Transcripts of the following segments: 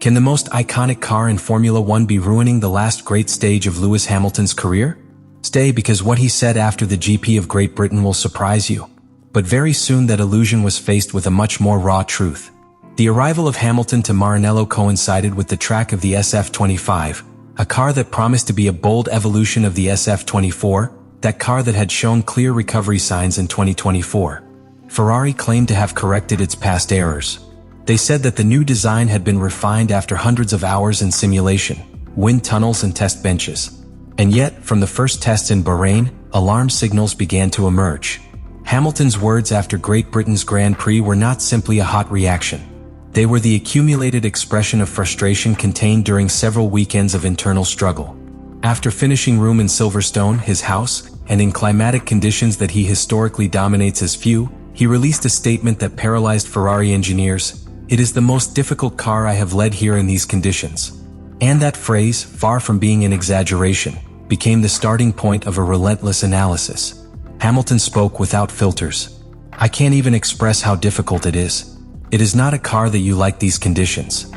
Can the most iconic car in Formula One be ruining the last great stage of Lewis Hamilton's career? Stay, because what he said after the GP of Great Britain will surprise you. But very soon that illusion was faced with a much more raw truth. The arrival of Hamilton to Maranello coincided with the track of the SF-25, a car that promised to be a bold evolution of the SF-24, that car that had shown clear recovery signs in 2024. Ferrari claimed to have corrected its past errors. They said that the new design had been refined after hundreds of hours in simulation, wind tunnels and test benches. And yet, from the first tests in Bahrain, alarm signals began to emerge. Hamilton's words after Great Britain's Grand Prix were not simply a hot reaction. They were the accumulated expression of frustration contained during several weekends of internal struggle. After finishing room in Silverstone, his house, and in climatic conditions that he historically dominates as few, he released a statement that paralyzed Ferrari engineers. "It is the most difficult car I have led here in these conditions." And that phrase, far from being an exaggeration, became the starting point of a relentless analysis. Hamilton spoke without filters. "I can't even express how difficult it is. It is not a car that you like these conditions."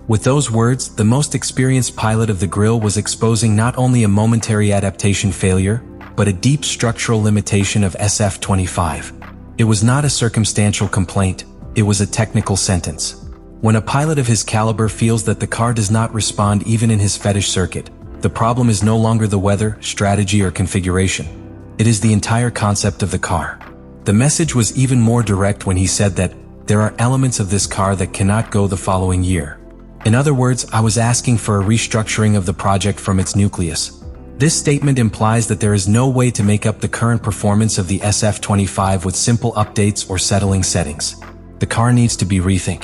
With those words, the most experienced pilot of the grille was exposing not only a momentary adaptation failure, but a deep structural limitation of SF-25. It was not a circumstantial complaint, it was a technical sentence. When a pilot of his caliber feels that the car does not respond even in his fetish circuit, the problem is no longer the weather, strategy, or configuration. It is the entire concept of the car. The message was even more direct when he said that there are elements of this car that cannot go the following year. In other words, I was asking for a restructuring of the project from its nucleus. This statement implies that there is no way to make up the current performance of the SF-25 with simple updates or settling settings. The car needs to be rethink.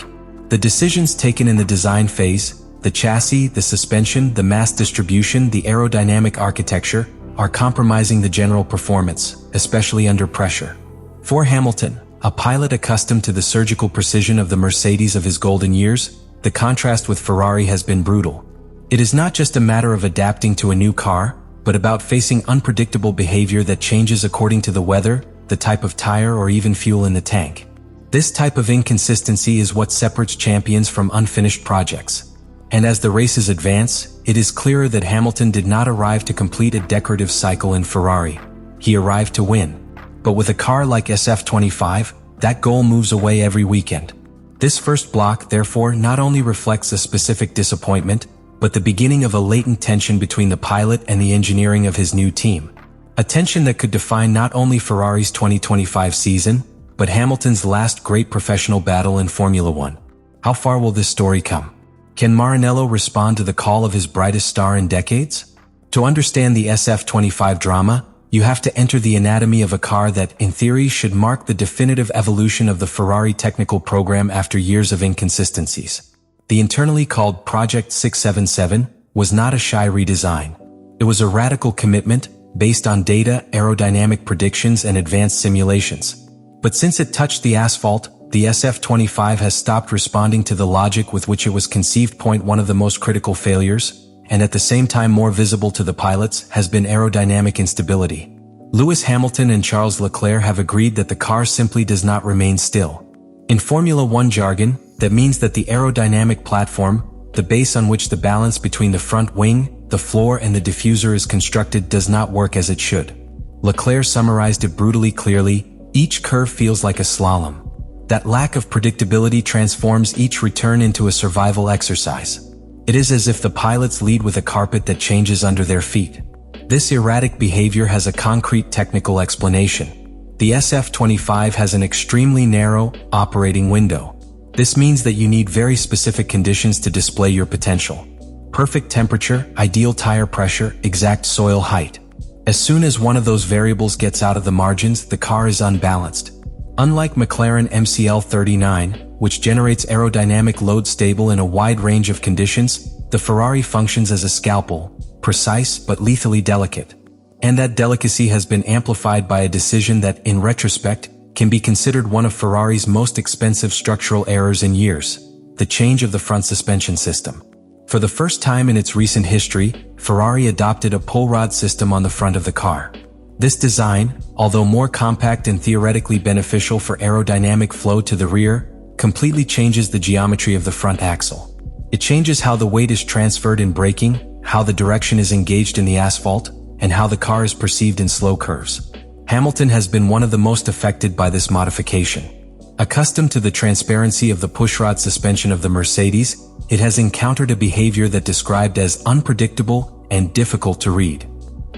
The decisions taken in the design phase, the chassis, the suspension, the mass distribution, the aerodynamic architecture, are compromising the general performance, especially under pressure. For Hamilton, a pilot accustomed to the surgical precision of the Mercedes of his golden years, the contrast with Ferrari has been brutal. It is not just a matter of adapting to a new car, but about facing unpredictable behavior that changes according to the weather, the type of tire, or even fuel in the tank. This type of inconsistency is what separates champions from unfinished projects. And as the races advance, it is clearer that Hamilton did not arrive to complete a decorative cycle in Ferrari. He arrived to win. But with a car like SF-25, that goal moves away every weekend. This first block, therefore, not only reflects a specific disappointment, but the beginning of a latent tension between the pilot and the engineering of his new team. A tension that could define not only Ferrari's 2025 season, but Hamilton's last great professional battle in Formula One. How far will this story come? Can Maranello respond to the call of his brightest star in decades? To understand the SF-25 drama, you have to enter the anatomy of a car that, in theory, should mark the definitive evolution of the Ferrari technical program after years of inconsistencies. The internally called Project 677 was not a shy redesign. It was a radical commitment based on data, aerodynamic predictions, and advanced simulations. But since it touched the asphalt, the SF-25 has stopped responding to the logic with which it was conceived. One of the most critical failures, and at the same time more visible to the pilots, has been aerodynamic instability. Lewis Hamilton and Charles Leclerc have agreed that the car simply does not remain still. In Formula One jargon, that means that the aerodynamic platform, the base on which the balance between the front wing, the floor, and the diffuser is constructed, does not work as it should. Leclerc summarized it brutally clearly: each curve feels like a slalom. That lack of predictability transforms each return into a survival exercise. It is as if the pilots lead with a carpet that changes under their feet. This erratic behavior has a concrete technical explanation. The SF-25 has an extremely narrow operating window. This means that you need very specific conditions to display your potential. Perfect temperature, ideal tire pressure, exact soil height. As soon as one of those variables gets out of the margins, the car is unbalanced. Unlike McLaren MCL39, which generates aerodynamic load stable in a wide range of conditions, the Ferrari functions as a scalpel, precise but lethally delicate. And that delicacy has been amplified by a decision that, in retrospect, can be considered one of Ferrari's most expensive structural errors in years: the change of the front suspension system. For the first time in its recent history, Ferrari adopted a pull rod system on the front of the car. This design, although more compact and theoretically beneficial for aerodynamic flow to the rear, completely changes the geometry of the front axle. It changes how the weight is transferred in braking, how the direction is engaged in the asphalt, and how the car is perceived in slow curves. Hamilton has been one of the most affected by this modification. Accustomed to the transparency of the pushrod suspension of the Mercedes, it has encountered a behavior that described as unpredictable and difficult to read.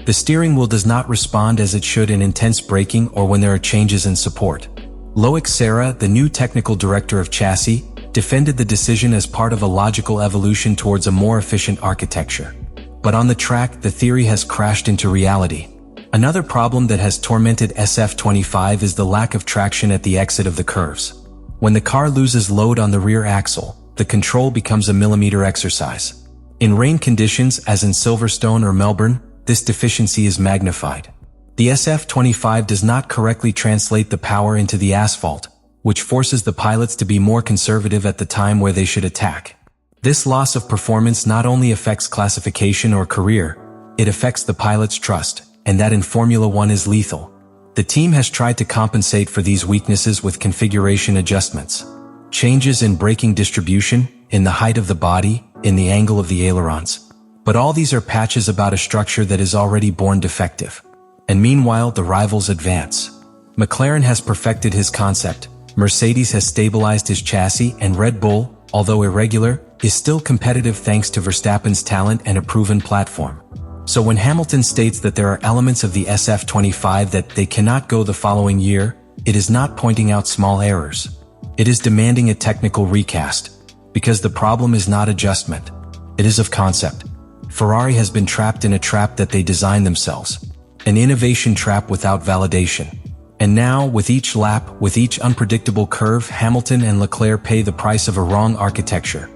The steering wheel does not respond as it should in intense braking or when there are changes in support. Loic Serra, the new technical director of chassis, defended the decision as part of a logical evolution towards a more efficient architecture. But on the track, the theory has crashed into reality. Another problem that has tormented SF-25 is the lack of traction at the exit of the curves. When the car loses load on the rear axle, the control becomes a millimeter exercise. In rain conditions, as in Silverstone or Melbourne, this deficiency is magnified. The SF-25 does not correctly translate the power into the asphalt, which forces the pilots to be more conservative at the time where they should attack. This loss of performance not only affects classification or career, it affects the pilot's trust, and that in Formula One is lethal. The team has tried to compensate for these weaknesses with configuration adjustments. Changes in braking distribution, in the height of the body, in the angle of the ailerons. But all these are patches about a structure that is already born defective. And meanwhile, the rivals advance. McLaren has perfected his concept, Mercedes has stabilized his chassis, and Red Bull, although irregular, is still competitive thanks to Verstappen's talent and a proven platform. So when Hamilton states that there are elements of the SF-25 that they cannot go the following year, it is not pointing out small errors. It is demanding a technical recast, because the problem is not adjustment. It is of concept. Ferrari has been trapped in a trap that they designed themselves. An innovation trap without validation. And now, with each lap, with each unpredictable curve, Hamilton and Leclerc pay the price of a wrong architecture.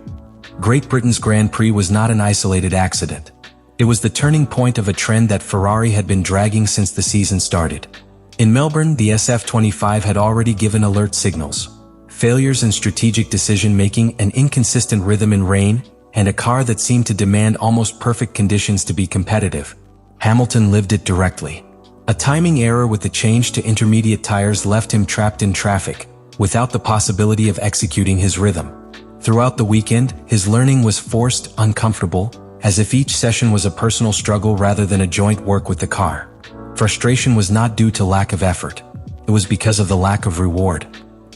Great Britain's Grand Prix was not an isolated accident. It was the turning point of a trend that Ferrari had been dragging since the season started. In Melbourne, the SF-25 had already given alert signals. Failures in strategic decision-making, an inconsistent rhythm in rain, and a car that seemed to demand almost perfect conditions to be competitive. Hamilton lived it directly. A timing error with the change to intermediate tires left him trapped in traffic, without the possibility of executing his rhythm. Throughout the weekend, his learning was forced, uncomfortable, as if each session was a personal struggle rather than a joint work with the car. Frustration was not due to lack of effort. It was because of the lack of reward.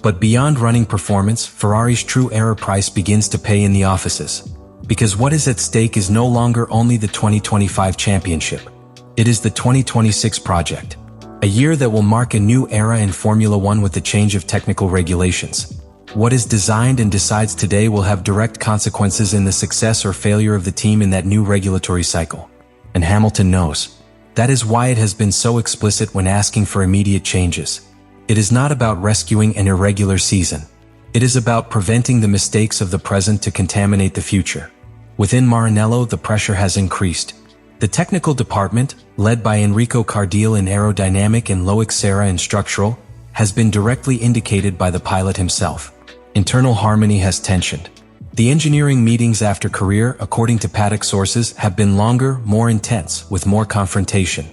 But beyond running performance, Ferrari's true error price begins to pay in the offices. Because what is at stake is no longer only the 2025 championship. It is the 2026 project. A year that will mark a new era in Formula One with the change of technical regulations. What is designed and decides today will have direct consequences in the success or failure of the team in that new regulatory cycle. And Hamilton knows. That is why it has been so explicit when asking for immediate changes. It is not about rescuing an irregular season. It is about preventing the mistakes of the present to contaminate the future. Within Maranello, the pressure has increased. The technical department, led by Enrico Cardile in aerodynamic and Loic Serra in structural, has been directly indicated by the pilot himself. Internal harmony has tensioned. The engineering meetings after career, according to paddock sources, have been longer, more intense, with more confrontation.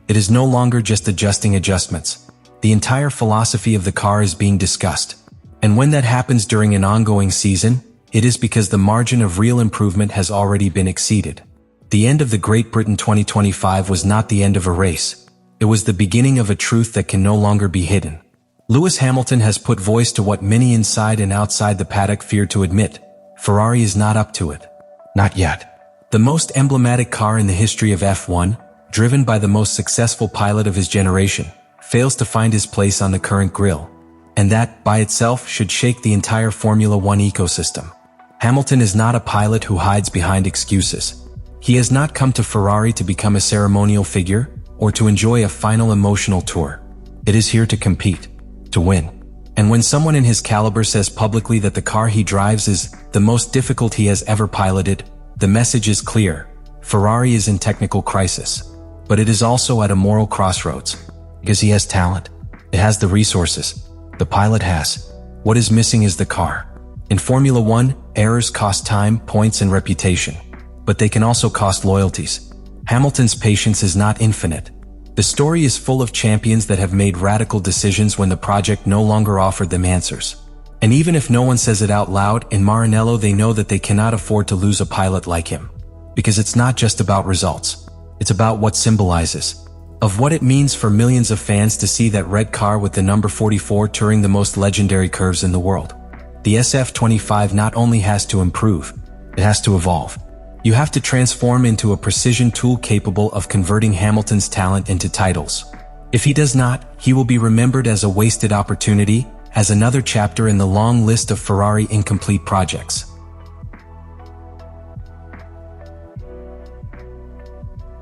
It is no longer just adjusting adjustments. The entire philosophy of the car is being discussed. And when that happens during an ongoing season, it is because the margin of real improvement has already been exceeded. The end of the Great Britain 2025 was not the end of a race. It was the beginning of a truth that can no longer be hidden. Lewis Hamilton has put voice to what many inside and outside the paddock feared to admit. Ferrari is not up to it. Not yet. The most emblematic car in the history of F1, driven by the most successful pilot of his generation, fails to find his place on the current grill. And that, by itself, should shake the entire Formula One ecosystem. Hamilton is not a pilot who hides behind excuses. He has not come to Ferrari to become a ceremonial figure, or to enjoy a final emotional tour. It is here to compete, to win. And when someone in his caliber says publicly that the car he drives is the most difficult he has ever piloted, the message is clear. Ferrari is in technical crisis. But it is also at a moral crossroads. Because he has talent. It has the resources. The pilot has. What is missing is the car. In Formula One, errors cost time, points, and reputation. But they can also cost loyalties. Hamilton's patience is not infinite. The story is full of champions that have made radical decisions when the project no longer offered them answers. And even if no one says it out loud, in Maranello they know that they cannot afford to lose a pilot like him. Because it's not just about results. It's about what symbolizes. Of what it means for millions of fans to see that red car with the number 44 touring the most legendary curves in the world. The SF-25 not only has to improve, it has to evolve. You have to transform into a precision tool capable of converting Hamilton's talent into titles. If he does not, he will be remembered as a wasted opportunity, as another chapter in the long list of Ferrari incomplete projects.